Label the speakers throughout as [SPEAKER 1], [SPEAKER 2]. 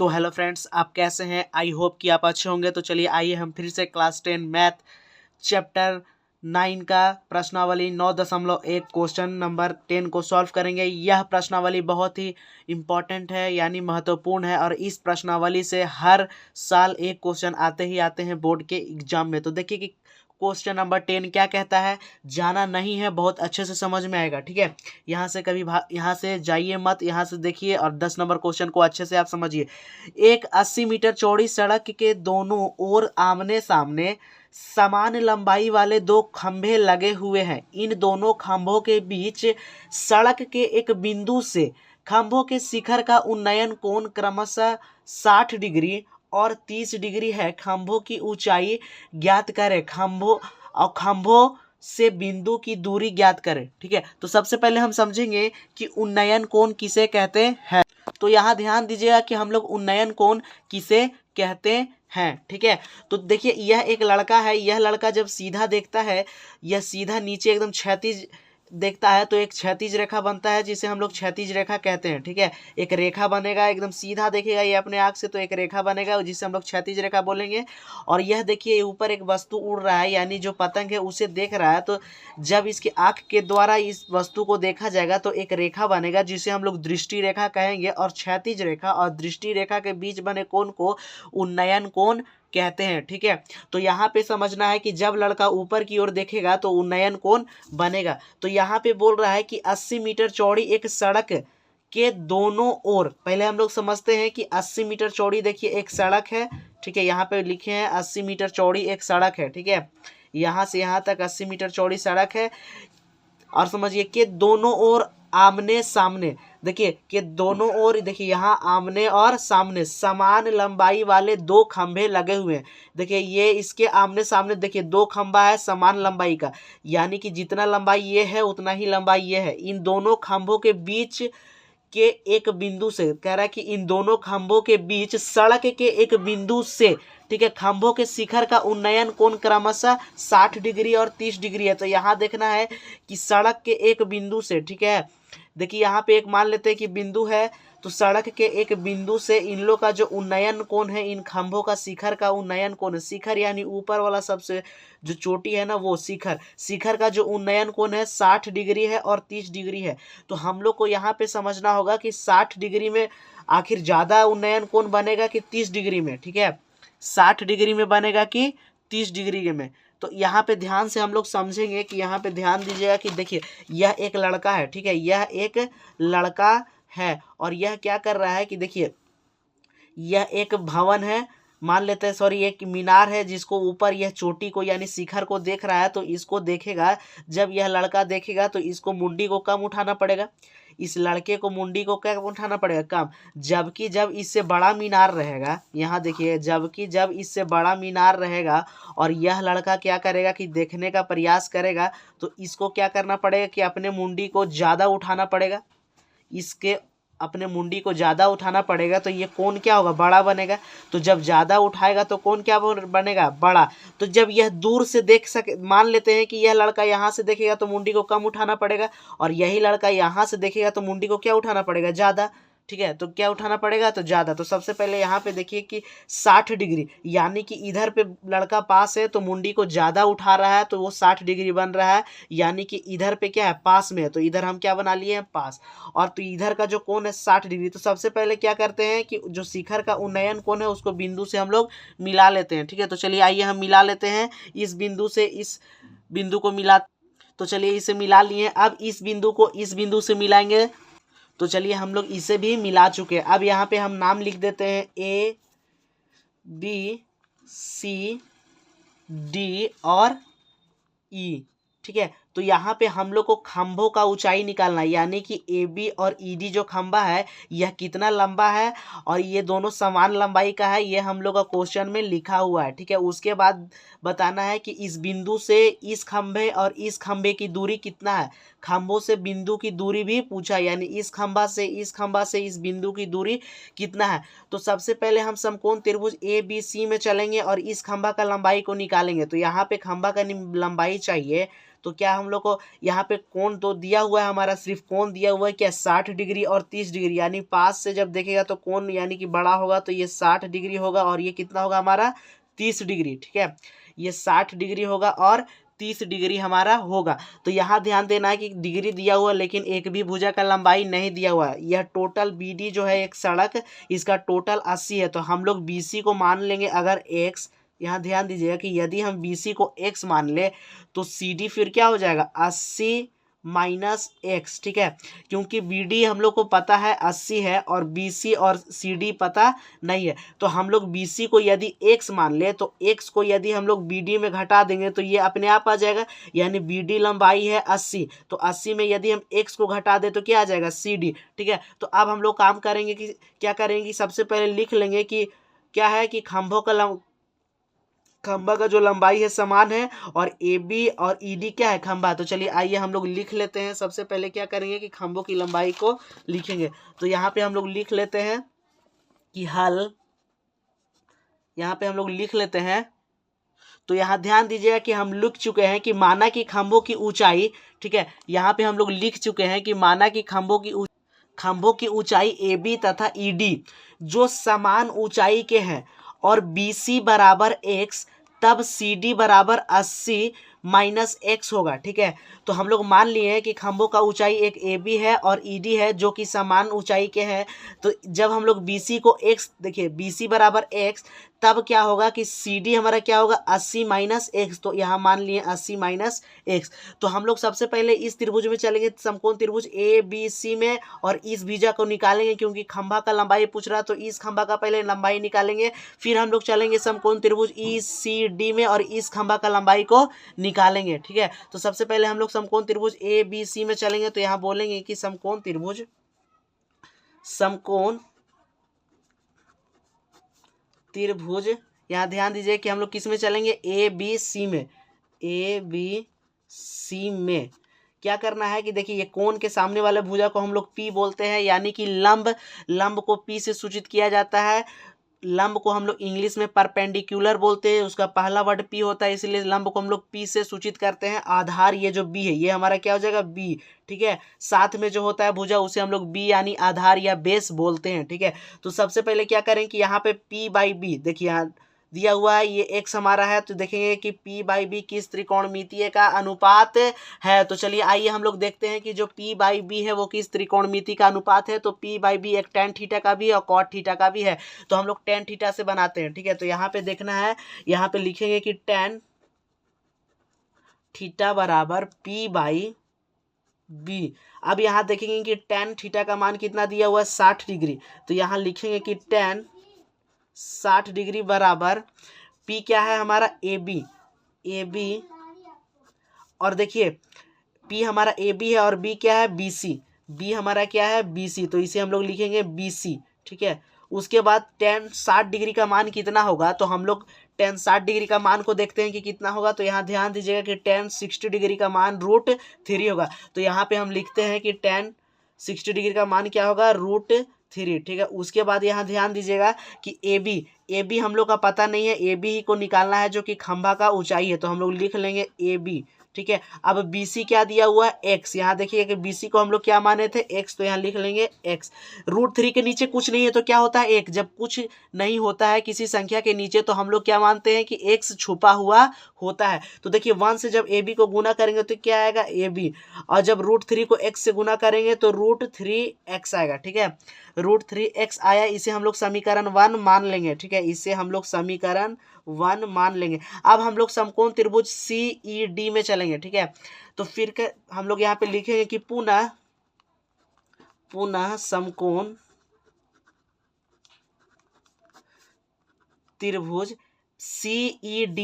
[SPEAKER 1] तो hello friends, आप कैसे हैं? आई होप कि आप अच्छे होंगे। तो चलिए आइए हम फिर से क्लास 10 मैथ चैप्टर 9 का प्रश्नावली 9.1 क्वेश्चन नंबर 10 को सॉल्व करेंगे। यह प्रश्नावली बहुत ही इम्पॉर्टेंट है, यानी महत्वपूर्ण है, और इस प्रश्नावली से हर साल एक क्वेश्चन आते ही आते हैं बोर्ड के एग्जाम में। तो देखिए कि क्वेश्चन नंबर 10 क्या कहता है, जाना नहीं है, बहुत अच्छे से समझ में आएगा। ठीक है, यहाँ से कभी यहाँ से जाइए मत, यहाँ से देखिए और 10 नंबर क्वेश्चन को अच्छे से आप समझिए। एक 80 मीटर चौड़ी सड़क के दोनों ओर आमने सामने समान लंबाई वाले दो खंभे लगे हुए हैं। इन दोनों खंभों के बीच सड़क के एक बिंदु से खंभों के शिखर का उन्नयन कोण क्रमशः 60 डिग्री और 30 डिग्री है। खंभों की ऊंचाई ज्ञात करें, खंभों से बिंदु की दूरी ज्ञात करें। ठीक है, तो सबसे पहले हम समझेंगे कि उन्नयन कोण किसे कहते हैं। तो यहाँ ध्यान दीजिएगा कि हम लोग उन्नयन कोण किसे कहते हैं। ठीक है, तो देखिए यह एक लड़का है। यह लड़का जब सीधा देखता है, यह सीधा नीचे एकदम क्षैतिज देखता है, तो एक क्षैतिज रेखा बनता है जिसे हम लोग क्षैतिज रेखा कहते हैं। ठीक है, एक रेखा बनेगा, एकदम सीधा देखेगा ये अपने आँख से, तो एक रेखा बनेगा जिसे हम लोग क्षैतिज रेखा बोलेंगे। और यह देखिए ऊपर एक वस्तु उड़ रहा है, यानी जो पतंग है उसे देख रहा है। तो जब इसके आँख के द्वारा इस वस्तु को देखा जाएगा तो एक रेखा बनेगा जिसे हम लोग दृष्टि रेखा कहेंगे, और क्षैतिज रेखा और दृष्टि रेखा के बीच बने कोण को उन्नयन कोण कहते हैं। ठीक है, तो यहाँ पे समझना है कि जब लड़का ऊपर की ओर देखेगा तो उन्नयन कोण बनेगा। तो यहाँ पे बोल रहा है कि 80 मीटर चौड़ी एक सड़क के दोनों ओर, पहले हम लोग समझते हैं कि 80 मीटर चौड़ी देखिए एक सड़क है। ठीक है, यहाँ पे लिखे हैं 80 मीटर चौड़ी एक सड़क है। ठीक है, यहाँ से यहाँ तक 80 मीटर चौड़ी सड़क है। और समझिए कि दोनों ओर आमने सामने, देखिए कि दोनों ओर, देखिए यहाँ आमने और सामने समान लंबाई वाले दो खंभे लगे हुए हैं। देखिए ये इसके आमने सामने देखिए दो खंभा है समान लंबाई का, यानी कि जितना लंबाई ये है उतना ही लंबाई ये है। इन दोनों खंभों के बीच के एक बिंदु से, कह रहा है कि इन दोनों खंभों के बीच सड़क के एक बिंदु से, ठीक है, खंभों के शिखर का उन्नयन कोण क्रमशः 60 डिग्री और 30 डिग्री है। तो यहाँ देखना है कि सड़क के एक बिंदु से, ठीक है, देखिए यहाँ पे एक मान लेते हैं कि बिंदु है, तो सड़क के एक बिंदु से इन लोग का जो उन्नयन कोण है, इन खंभों का शिखर का उन्नयन कोण, शिखर यानी ऊपर वाला सबसे जो चोटी है ना, वो शिखर का जो उन्नयन कोण है 60 डिग्री है और 30 डिग्री है। तो हम लोग को यहाँ पे समझना होगा कि 60 डिग्री में आखिर ज़्यादा उन्नयन कोण बनेगा कि 30 डिग्री में। ठीक है, 60 डिग्री में बनेगा कि 30 डिग्री में। तो यहाँ पे ध्यान से हम लोग समझेंगे कि यहाँ पे ध्यान दीजिएगा कि देखिए यह एक लड़का है। ठीक है, यह एक लड़का है और यह क्या कर रहा है कि देखिए यह एक भवन है, मान लेते हैं, सॉरी एक मीनार है, जिसको ऊपर यह चोटी को यानी शिखर को देख रहा है। तो इसको देखेगा, जब यह लड़का देखेगा तो इसको मुंडी को कम उठाना पड़ेगा, इस लड़के को मुंडी को क्या उठाना पड़ेगा, कम। जबकि जब इससे बड़ा मीनार रहेगा, यहाँ देखिए, जबकि जब इससे बड़ा मीनार रहेगा और यह लड़का क्या करेगा कि देखने का प्रयास करेगा, तो इसको क्या करना पड़ेगा कि अपने मुंडी को ज़्यादा उठाना पड़ेगा, इसके अपने मुंडी को ज़्यादा उठाना पड़ेगा। तो ये कोण क्या होगा, बड़ा बनेगा। तो जब ज़्यादा उठाएगा तो कोण क्या बनेगा, बड़ा। तो जब यह दूर से देख सके, मान लेते हैं कि यह लड़का यहाँ से देखेगा तो मुंडी को कम उठाना पड़ेगा, और यही लड़का यहाँ से देखेगा तो मुंडी को क्या उठाना पड़ेगा, ज़्यादा। ठीक है, तो क्या उठाना पड़ेगा, तो ज़्यादा। तो सबसे पहले यहाँ पे देखिए कि 60 डिग्री, यानी कि इधर पे लड़का पास है तो मुंडी को ज़्यादा उठा रहा है, तो वो 60 डिग्री बन रहा है, यानी कि इधर पे क्या है, पास में है, तो इधर हम क्या बना लिए हैं, पास। और तो इधर का जो कोण है 60 डिग्री। तो सबसे पहले क्या करते हैं कि जो शिखर का उन्नयन कोण है उसको बिंदु से हम लोग मिला लेते हैं। ठीक है, तो चलिए आइए हम मिला लेते हैं, इस बिंदु से इस बिंदु को मिला। तो चलिए इसे मिला लिए। अब इस बिंदु को इस बिंदु से मिलाएंगे, तो चलिए हम लोग इसे भी मिला चुके हैं। अब यहाँ पे हम नाम लिख देते हैं A B C D और E। ठीक है, तो यहाँ पे हम लोग को खंभों का ऊंचाई निकालना है, यानी कि AB और ED जो खंभा है यह कितना लंबा है, और ये दोनों समान लंबाई का है, ये हम लोग का क्वेश्चन में लिखा हुआ है। ठीक है, उसके बाद बताना है कि इस बिंदु से इस खंभे और इस खंभे की दूरी कितना है। खंभों से बिंदु की दूरी भी पूछा, यानी इस खंभा से इस बिंदु की दूरी कितना है। तो सबसे पहले हम समकोण त्रिभुज ABC में चलेंगे और इस खंभा का लंबाई को निकालेंगे। तो यहाँ पे खंभा का लंबाई चाहिए, तो क्या हम लोग को यहाँ पे कोण तो दिया हुआ है, हमारा सिर्फ कोण दिया हुआ है क्या 60 डिग्री और 30 डिग्री, यानी पास से जब देखेगा तो कोण यानी कि बड़ा होगा तो ये 60 डिग्री होगा और ये कितना होगा हमारा 30 डिग्री। ठीक है, ये 60 डिग्री होगा और 30 डिग्री हमारा होगा। तो यहाँ ध्यान देना है कि डिग्री दिया हुआ लेकिन एक भी भुजा का लंबाई नहीं दिया हुआ है। यह टोटल BD जो है एक सड़क, इसका टोटल 80 है, तो हम लोग BC को मान लेंगे अगर x। यहाँ ध्यान दीजिएगा कि यदि हम BC को x मान ले तो CD फिर क्या हो जाएगा 80 माइनस x। ठीक है, क्योंकि BD हम लोग को पता है 80 है और BC और CD पता नहीं है, तो हम लोग BC को यदि x मान ले तो x को यदि हम लोग BD में घटा देंगे तो ये अपने आप आ जाएगा, यानी BD लंबाई है 80, तो 80 में यदि हम x को घटा दे तो क्या आ जाएगा CD। ठीक है, तो अब हम लोग काम करेंगे कि क्या करेंगे कि सबसे पहले लिख लेंगे कि क्या है कि खंभा का जो लंबाई है समान है और AB और ED क्या है खंभा। तो चलिए आइए हम लोग लिख लेते हैं। सबसे पहले क्या करेंगे कि खंभों की लंबाई को लिखेंगे। तो यहाँ पे हम लोग लिख लेते हैं कि हल, यहाँ पे हम लोग लिख लेते हैं। तो यहाँ ध्यान दीजिएगा कि हम लिख चुके हैं कि माना कि खंभों की ऊंचाई, ठीक है, यहाँ पे हम लोग लिख चुके हैं कि माना कि खंभों की ऊंचाई AB तथा ED जो समान ऊंचाई के हैं और BC बराबर x, तब CD बराबर 80 माइनस x होगा। ठीक है, तो हम लोग मान लिए हैं कि खंभों का ऊंचाई एक AB है और ED है जो कि समान ऊंचाई के हैं। तो जब हम लोग BC को x, देखिए BC बराबर x, तब क्या होगा कि CD हमारा क्या होगा 80 माइनस x। तो यहाँ मान लिए 80 माइनस x। तो हम लोग सबसे पहले इस त्रिभुज में चलेंगे, समकोण त्रिभुज ABC में, और इस भुजा को निकालेंगे क्योंकि खंभा का लंबाई पूछ रहा है, तो इस खंभा का पहले लंबाई निकालेंगे, फिर हम लोग चलेंगे समकोण त्रिभुज ECD में और इस खंभा का लंबाई को निकालेंगे। ठीक है, तो सबसे पहले हम लोग समकोण त्रिभुज ABC में चलेंगे। तो यहाँ बोलेंगे कि समकोण त्रिभुज, यहाँ ध्यान दीजिए कि हम लोग किस में चलेंगे ABC में। ABC में क्या करना है कि देखिए ये कोण के सामने वाले भुजा को हम लोग P बोलते हैं, यानी कि लंब को P से सूचित किया जाता है। लंब को हम लोग इंग्लिश में परपेंडिकुलर बोलते हैं, उसका पहला वर्ड P होता है, इसलिए लंब को हम लोग P से सूचित करते हैं। आधार ये जो B है ये हमारा क्या हो जाएगा B। ठीक है, साथ में जो होता है भुजा उसे हम लोग B यानी आधार या बेस बोलते हैं। ठीक है, तो सबसे पहले क्या करें कि यहाँ पे P/B देखिए यहाँ दिया हुआ है, ये x हमारा है, तो देखेंगे कि P/B किस त्रिकोणमितीय का अनुपात है। तो चलिए आइए हम लोग देखते हैं कि जो P/B है वो किस त्रिकोणमिति का अनुपात है। तो P/B एक tan थीटा का भी है और cot थीटा का भी है, तो हम लोग tan थीटा से बनाते हैं। ठीक है, तो यहाँ पे देखना है, यहाँ पे लिखेंगे कि tan थीटा बराबर P/B। अब यहाँ देखेंगे कि tan थीटा का मान कितना दिया हुआ है 60 डिग्री, तो यहाँ लिखेंगे कि tan 60 डिग्री बराबर P क्या है हमारा AB, और देखिए P हमारा AB है और B क्या है BC, B हमारा क्या है BC, तो इसे हम लोग लिखेंगे BC। ठीक है, उसके बाद tan 60 डिग्री का मान कितना होगा, तो हम लोग tan 60 डिग्री का मान को देखते हैं कि कितना होगा। तो यहाँ ध्यान दीजिएगा कि tan 60 डिग्री का मान √3 होगा। तो यहाँ पे हम लिखते हैं कि tan 60 डिग्री का मान क्या होगा √3। ठीक है, उसके बाद यहाँ ध्यान दीजिएगा कि AB हम लोग का पता नहीं है, AB ही को निकालना है जो कि खंभा का ऊंचाई है, तो हम लोग लिख लेंगे AB। ठीक है, अब BC क्या दिया हुआ है x, यहाँ देखिए कि BC को हम लोग क्या माने थे x, तो यहाँ लिख लेंगे x। √3 के नीचे कुछ नहीं है तो क्या होता है 1, जब कुछ नहीं होता है किसी संख्या के नीचे तो हम लोग क्या मानते हैं कि x छुपा हुआ होता है। तो देखिए 1 से जब AB को गुना करेंगे तो क्या आएगा AB, और जब √3 को x से गुना करेंगे तो √3x आएगा। ठीक है, √3x आया, इसे हम लोग समीकरण 1 मान लेंगे। ठीक है, इसे हम लोग समीकरण 1 मान लेंगे। अब हम लोग समकोण त्रिभुज CED में चलेंगे। ठीक है, तो फिर हम लोग यहाँ पे लिखेंगे कि पुनः समकोण त्रिभुज CED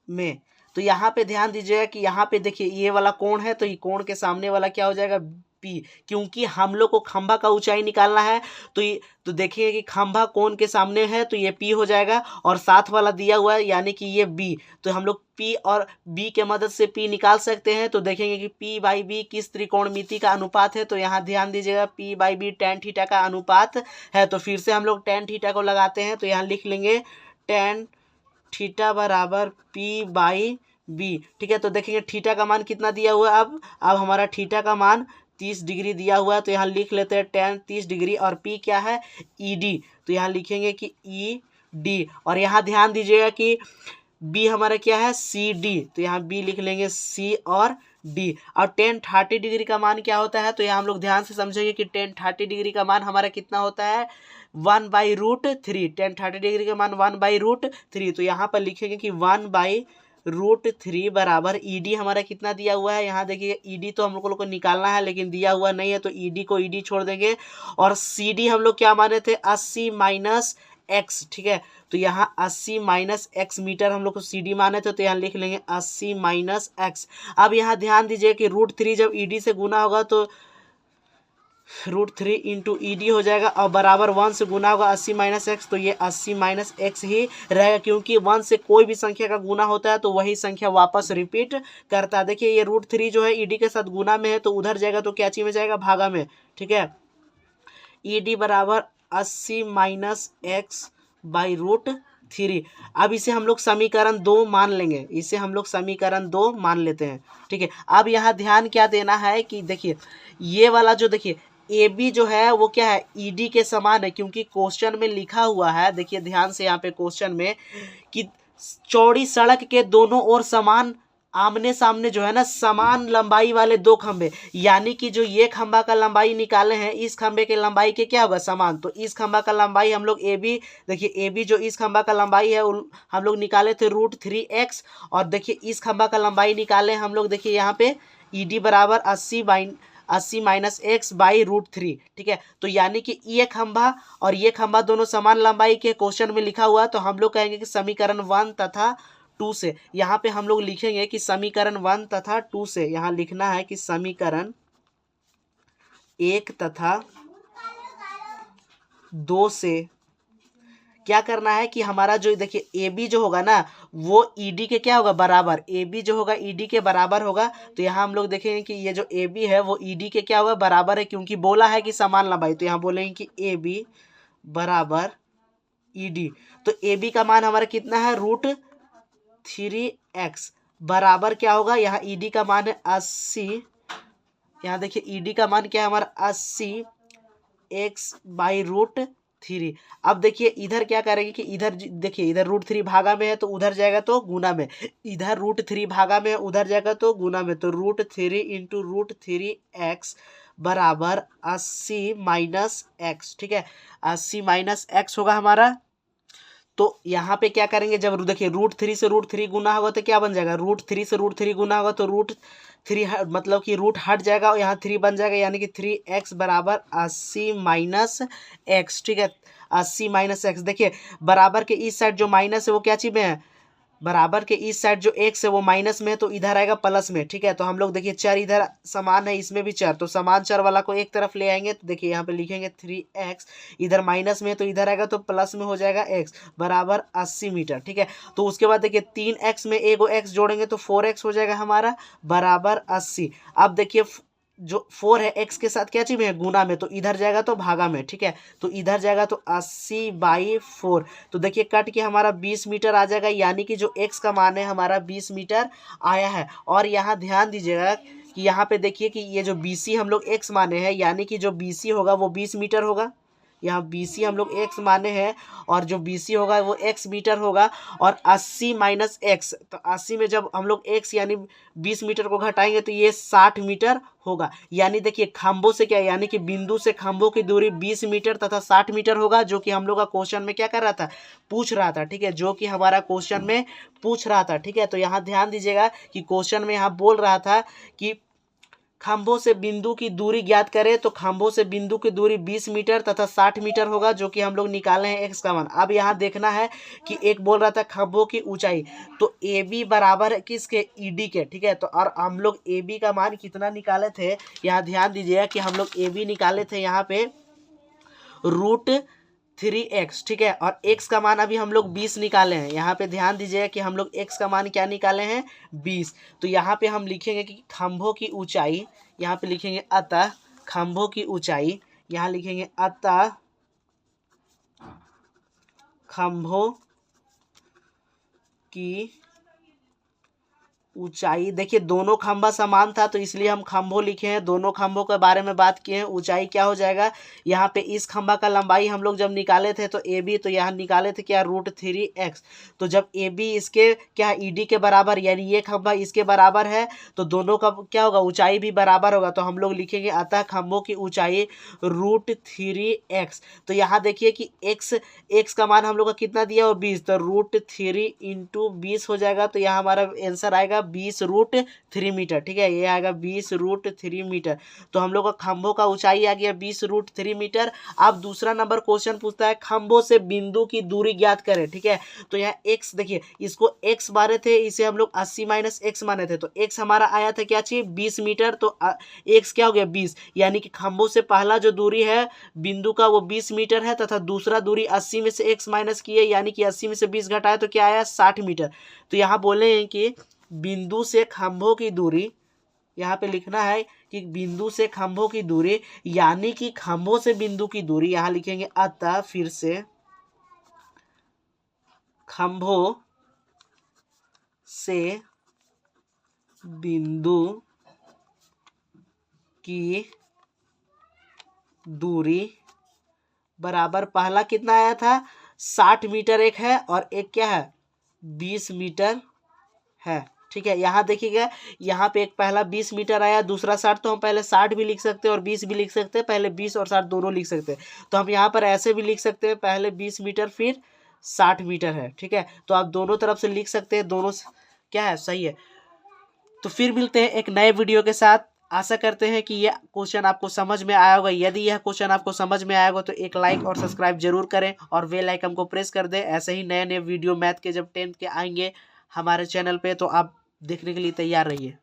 [SPEAKER 1] में, तो यहाँ पे ध्यान दीजिएगा कि यहाँ पे देखिए ये वाला कोण है, तो ये कोण के सामने वाला क्या हो जाएगा P, क्योंकि हम लोग को खंभा का ऊंचाई निकालना है। तो देखिए कि खंभा कोण के सामने है तो ये P हो जाएगा, और साथ वाला दिया हुआ है यानी कि ये B, तो हम लोग P और B के मदद से P निकाल सकते हैं। तो देखेंगे कि P/B किस त्रिकोणमिति का अनुपात है। तो यहाँ ध्यान दीजिएगा P/B tan थीटा का अनुपात है। तो फिर से हम लोग tan थीटा को लगाते हैं, तो यहाँ लिख लेंगे tan थीटा बराबर पी बाई बी। ठीक है, तो देखेंगे थीटा का मान कितना दिया हुआ है। अब हमारा थीटा का मान 30 डिग्री दिया हुआ है, तो यहाँ लिख लेते हैं tan 30 डिग्री। और पी क्या है, ई डी, तो यहाँ लिखेंगे कि ई डी। और यहाँ ध्यान दीजिएगा कि बी हमारा क्या है, सी डी, तो यहाँ बी लिख लेंगे सी और डी। और tan 30 डिग्री का मान क्या होता है, तो यहाँ हम लोग ध्यान से समझेंगे कि tan 30 डिग्री का मान हमारा कितना होता है, 1/√3। tan 30 डिग्री का मान 1/√3, तो यहाँ पर लिखेंगे कि 1/√3 बराबर ई डी हमारा कितना दिया हुआ है। यहाँ देखिए ई डी तो हम लोग को निकालना है, लेकिन दिया हुआ नहीं है, तो ई डी को ई डी छोड़ देंगे। और सी डी हम लोग क्या माने थे, 80 माइनस एक्स। ठीक है, तो यहाँ 80 माइनस एक्स मीटर हम लोग को सी डी माने थे, तो यहाँ लिख लेंगे 80 माइनस एक्स। अब यहाँ ध्यान दीजिए कि √3 जब ई डी से गुना होगा तो √3 इंटू ई डी हो जाएगा, और बराबर 1 से गुना होगा 80 माइनस एक्स, तो ये 80 माइनस एक्स ही रहेगा, क्योंकि 1 से कोई भी संख्या का गुना होता है तो वही संख्या वापस रिपीट करता है। देखिए ये √3 जो है ई डी के साथ गुना में है, तो उधर जाएगा तो क्या चीज में जाएगा, भागा में। ठीक है, ई डी बराबर 80 माइनस एक्स बाई √3। अब इसे हम लोग समीकरण 2 मान लेंगे, इसे हम लोग समीकरण 2 मान लेते हैं। ठीक है, अब यहाँ ध्यान क्या देना है कि देखिए ये वाला जो देखिए ए बी जो है वो क्या है, ई डी के समान है, क्योंकि क्वेश्चन में लिखा हुआ है, देखिए ध्यान से यहाँ पे क्वेश्चन में, कि चौड़ी सड़क के दोनों ओर समान आमने सामने जो है ना समान लंबाई वाले दो खंबे, यानी कि जो ये खंबा का लंबाई निकाले हैं इस खंबे के लंबाई के क्या होगा, समान। तो इस खंबा का लंबाई हम लोग ए बी, देखिए ए बी जो इस खंबा का लंबाई है हम लोग निकाले थे √3x। और देखिए इस खंबा का लंबाई निकाले हम लोग, देखिए यहाँ पे ई डी बराबर 80 माइनस एक्स बाई √3। ठीक है, तो यानी कि ये खंबा और ये खंबा दोनों समान लंबाई के क्वेश्चन में लिखा हुआ है, तो हम लोग कहेंगे कि समीकरण 1 तथा 2 से, यहाँ पे हम लोग लिखेंगे कि समीकरण 1 तथा 2 से, यहाँ लिखना है कि समीकरण 1 तथा 2 से क्या करना है कि हमारा जो देखिए ए बी जो होगा ना वो ई डी के क्या होगा, बराबर। ए बी जो होगा ई डी के बराबर होगा, तो यहाँ हम लोग देखेंगे कि ये जो ए बी है वो ई डी के क्या होगा, बराबर है, क्योंकि बोला है कि समान लंबाई, तो यहाँ बोलेंगे कि ए बी बराबर ई डी। तो ए बी का मान हमारा कितना है, √3x बराबर क्या होगा, यहाँ ई डी का मान है 80, यहाँ देखिए ई डी का मान क्या है हमारा 80 x बाई √3। अब देखिए इधर क्या करेंगे कि इधर देखिए इधर √3 भागा में है तो उधर जाएगा तो गुना में, इधर √3 भागा में है उधर जाएगा तो गुना में, तो √3 इंटू √3x बराबर 80 माइनस एक्स। ठीक है, 80 माइनस एक्स होगा हमारा। तो यहाँ पे क्या करेंगे, जब देखिए √3 से √3 गुना होगा तो क्या बन जाएगा, √3 से √3 गुना होगा तो √3 मतलब कि रूट हट जाएगा और यहाँ 3 बन जाएगा, यानी कि 3x बराबर 80 माइनस एक्स। ठीक है, 80 माइनस एक्स। देखिए बराबर के इस साइड जो माइनस है वो क्या चीज में है, बराबर के इस साइड जो x है वो माइनस में है, तो इधर आएगा प्लस में। ठीक है, तो हम लोग देखिए चर इधर समान है, इसमें भी चर, तो समान चर वाला को एक तरफ ले आएंगे, तो देखिए यहाँ पे लिखेंगे 3x, इधर माइनस में है तो इधर आएगा तो प्लस में हो जाएगा x बराबर 80 मीटर। ठीक है, तो उसके बाद देखिए 3x में एगो x जोड़ेंगे तो 4x हो जाएगा हमारा बराबर 80। अब देखिए जो 4 है x के साथ क्या चीज में है, गुना में, तो इधर जाएगा तो भागा में। ठीक है, तो इधर जाएगा तो 80/4, तो देखिए कट के हमारा 20 मीटर आ जाएगा, यानी कि जो x का मान है हमारा 20 मीटर आया है। और यहाँ ध्यान दीजिएगा कि यहाँ पे देखिए कि ये जो BC हम लोग x माने हैं, यानी कि जो BC होगा वो 20 मीटर होगा, यहाँ BC हम लोग x माने हैं और जो BC होगा वो x मीटर होगा। और 80 माइनस एक्स, तो 80 में जब हम लोग x यानी 20 मीटर को घटाएंगे तो ये 60 मीटर होगा। यानी देखिए खंभों से क्या, यानी कि बिंदु से खंभों की दूरी 20 मीटर तथा 60 मीटर होगा, जो कि हम लोग का क्वेश्चन में क्या कर रहा था, पूछ रहा था। ठीक है, जो कि हमारा क्वेश्चन में पूछ रहा था। ठीक है, तो यहाँ ध्यान दीजिएगा कि क्वेश्चन में यहाँ बोल रहा था कि खंभों से बिंदु की दूरी ज्ञात करें, तो खंभों से बिंदु की दूरी 20 मीटर तथा 60 मीटर होगा, जो कि हम लोग निकाले हैं x का मान। अब यहाँ देखना है कि एक बोल रहा था खंभों की ऊंचाई, तो ए बी बराबर है किसके, ई डी के। ठीक है, तो और हम लोग ए बी का मान कितना निकाले थे, यहाँ ध्यान दीजिएगा कि हम लोग ए बी निकाले थे यहाँ पे √3x। ठीक है, और x का मान अभी हम लोग 20 निकाले हैं, यहाँ पे ध्यान दीजिएगा कि हम लोग x का मान क्या निकाले हैं, 20। तो यहाँ पे हम लिखेंगे कि खंभों की ऊंचाई, यहाँ पे लिखेंगे अतः खंभों की ऊंचाई, यहाँ लिखेंगे अतः खंभों की ऊंचाई, देखिए दोनों खंभा समान था तो इसलिए हम खंभों लिखे हैं, दोनों खंभों के बारे में बात किए हैं। ऊंचाई क्या हो जाएगा, यहाँ पे इस खंभा का लंबाई हम लोग जब निकाले थे तो ए बी, तो यहाँ निकाले थे क्या, √3x। तो जब ए बी इसके क्या ईडी के बराबर, यानी ये खंभा इसके बराबर है, तो दोनों का क्या होगा, ऊंचाई भी बराबर होगा। तो हम लोग लिखेंगे अतः खंभों की ऊंचाई √3x। तो यहाँ देखिए कि x का मान हम लोग का कितना दिया हो, 20, तो √3 × 20 हो जाएगा। तो यहाँ हमारा आंसर आएगा 20√3 मीटर। ठीक है, ये आएगा 20√3 मीटर। तो हम लोग का खंभों का ऊंचाई आ गया 20√3 मीटर। अब दूसरा नंबर क्वेश्चन पूछता है खंभों से बिंदु की दूरी ज्ञात करें। ठीक है, तो यहाँ x देखिए, इसको x माने थे, इसे हम लोग 80 - x माने थे, तो x हमारा आया था क्या चाहिए, 20 मीटर। तो x क्या हो गया, 20, यानी कि खंभों से पहला जो दूरी है बिंदु का वो 20 मीटर है, तथा दूसरा दूरी 80 में से x माइनस किए, यानी कि 80 में से 20 घटाए तो क्या आया, 60 मीटर। तो यहाँ बोले हैं कि बिंदु से खंभों की दूरी, यहाँ पे लिखना है कि बिंदु से खंभों की दूरी, यानी कि खंभों से बिंदु की दूरी, यहाँ लिखेंगे अतः फिर से खंभों से बिंदु की दूरी बराबर, पहला कितना आया था, 60 मीटर एक है, और एक क्या है, 20 मीटर है। ठीक है, यहाँ देखिएगा, यहाँ पे एक पहला 20 मीटर आया, दूसरा 60, तो हम पहले 60 भी लिख सकते हैं और 20 भी लिख सकते हैं, पहले 20 और 60 दोनों लिख सकते हैं। तो हम यहाँ पर ऐसे भी लिख सकते हैं, पहले 20 मीटर फिर 60 मीटर है। ठीक है, तो आप दोनों तरफ से लिख सकते हैं, दोनों क्या है, सही है। तो फिर मिलते हैं एक नए वीडियो के साथ। आशा करते हैं कि यह क्वेश्चन आपको समझ में आया होगा। यदि यह क्वेश्चन आपको समझ में आया होगा तो एक लाइक और सब्सक्राइब जरूर करें और बेल आइकन को प्रेस कर दें। ऐसे ही नए नए वीडियो मैथ के जब 10th के आएंगे हमारे चैनल पे, तो आप देखने के लिए तैयार रहिए।